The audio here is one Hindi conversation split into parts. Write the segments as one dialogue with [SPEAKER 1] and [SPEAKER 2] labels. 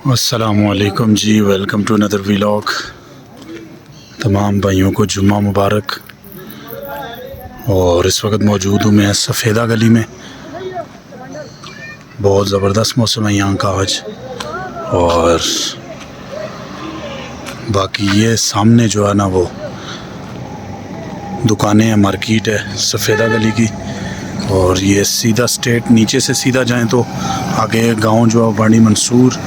[SPEAKER 1] अस्सलामुअलैकुम जी, वेलकम टू अनदर व्लॉग। तमाम भाइयों को जुम्मा मुबारक। और इस वक्त मौजूद हूँ मैं सफ़ेदा गली में। बहुत ज़बरदस्त मौसम है यहाँ का आज। और बाकी ये सामने जो है ना वो दुकानें हैं, मार्केट है सफ़ेदा गली की। और ये सीधा स्ट्रेट नीचे से सीधा जाएं तो आगे गांव जो है बानी मंसूर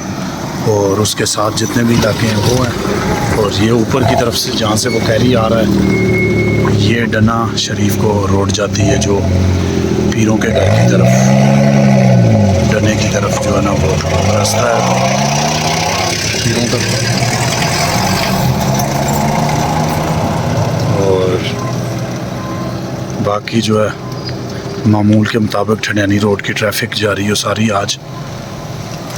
[SPEAKER 1] और उसके साथ जितने भी इलाके हैं वो हैं। और ये ऊपर की तरफ से जहाँ से वो कैरी आ रहा है, ये डना शरीफ को रोड जाती है जो पीरों के घर की तरफ, डने की तरफ जो है ना वो रास्ता है पीरों का। और बाकी जो है मामूल के मुताबिक ठंडियानी रोड की ट्रैफिक जारी है सारी। आज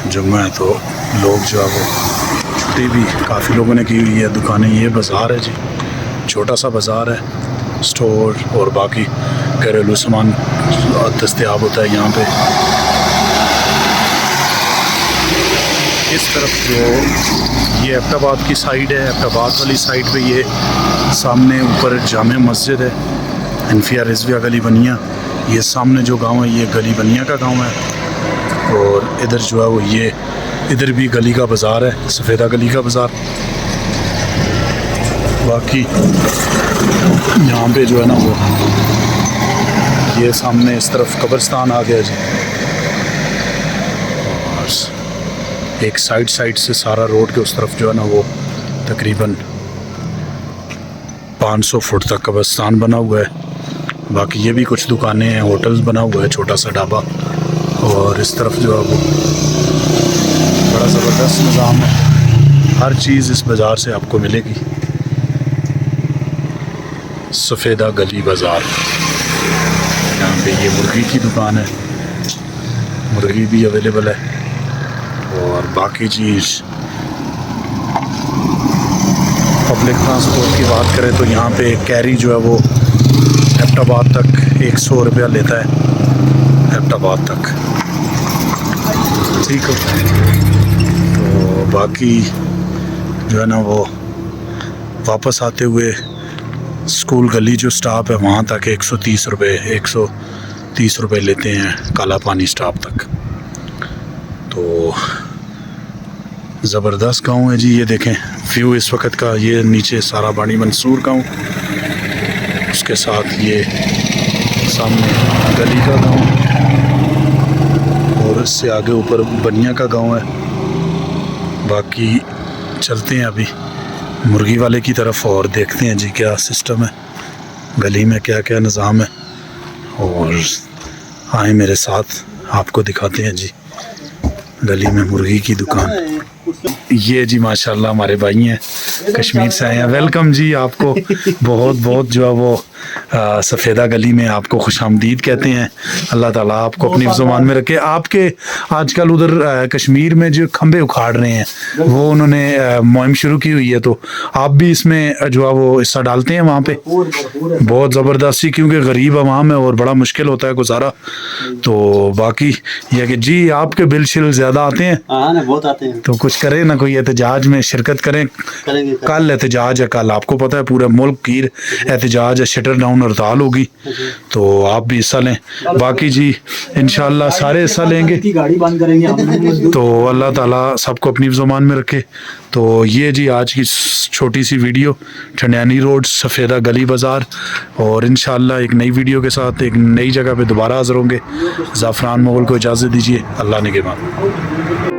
[SPEAKER 1] जुम्मा है तो लोग जो है वो छुट्टी भी काफ़ी लोगों ने की हुई है। दुकानें, ये बाज़ार है जी, छोटा सा बाज़ार है, स्टोर और बाकी घरेलू सामान दस्तयाब होता है यहाँ पे। इस तरफ जो ये एबटाबाद की साइड है, एबटाबाद वाली साइड पे ये सामने ऊपर जामे मस्जिद है, हनफिया रिजविया गली बनिया। ये सामने जो गांव है ये गली बनिया का गांव है। और इधर जो है वो ये इधर भी गली का बाज़ार है, सफ़ेदा गली का बाज़ार। बाकी यहाँ पे जो है ना वो ये सामने इस तरफ कब्रिस्तान आ गया जी। और एक साइड से सारा रोड के उस तरफ जो है ना वो तकरीबन 500 फुट तक कब्रिस्तान बना हुआ है। बाकी ये भी कुछ दुकानें हैं, होटल्स बना हुआ है, छोटा सा ढाबा। और इस तरफ जो है वो बड़ा ज़बरदस्त निज़ाम है, हर चीज़ इस बाज़ार से आपको मिलेगी। सफ़ेदा गली बाज़ार, यहाँ पे ये मुर्गी की दुकान है, मुर्गी भी अवेलेबल है। और बाकी चीज़ पब्लिक ट्रांसपोर्ट की बात करें तो यहाँ पे कैरी जो है वो एबटाबाद तक 100 रुपया लेता है, एबटाबाद तक, ठीक है। तो बाकी जो है ना वो वापस आते हुए स्कूल गली जो स्टॉप है वहाँ तक 130 रुपये लेते हैं काला पानी स्टॉप तक। तो ज़बरदस्त गांव है जी। ये देखें व्यू इस वक्त का, ये नीचे सारा बानी मंसूर गांव, उसके साथ ये सामने गली का गांव और इससे आगे ऊपर बनिया का गांव है। बाकी चलते हैं अभी मुर्गी वाले की तरफ और देखते हैं जी क्या सिस्टम है, गली में क्या क्या निज़ाम है। और आए मेरे साथ, आपको दिखाते हैं जी गली में मुर्गी की दुकान। ये जी माशाल्लाह हमारे भाई हैं, कश्मीर से आए हैं। वेलकम जी आपको, बहुत बहुत जो है वो सफ़ेदा गली में आपको खुशामदीद कहते हैं। अल्लाह ताला आपको अपनी ज़ुबान में रखे। आपके आजकल उधर कश्मीर में जो खंबे उखाड़ रहे हैं वो उन्होंने मुहिम शुरू की हुई है, तो आप भी इसमें जो है वो हिस्सा डालते हैं वहाँ पे? बहुत ज़बरदस्ती, क्योंकि गरीब अवाम है और बड़ा मुश्किल होता है गुजारा। तो बाकी यह कि जी आपके बिल शिल ज़्यादा आते हैं?
[SPEAKER 2] बहुत आते हैं।
[SPEAKER 1] तो कुछ करें ना, कोई एहतजाज में शिरकत करें। कल एहतजाज है, कल आपको पता है पूरे मुल्क की एहतजाज है, शटर डाउन हड़ताल होगी, तो आप भी हिस्सा लें। बाकी जी इंशाल्लाह सारे हिस्सा लेंगे,
[SPEAKER 2] गाड़ी बंद करेंगे हम।
[SPEAKER 1] तो अल्लाह ताला सबको अपनी ज़ुबान में रखे। तो ये जी आज की छोटी सी वीडियो ठंडियानी रोड सफ़ेदा गली बाज़ार। और इंशाल्लाह एक नई वीडियो के साथ एक नई जगह पे दोबारा हाज़िर होंगे। ज़ाफ़रान मुग़ल को इजाज़त दीजिए। अल्लाह निगहबान।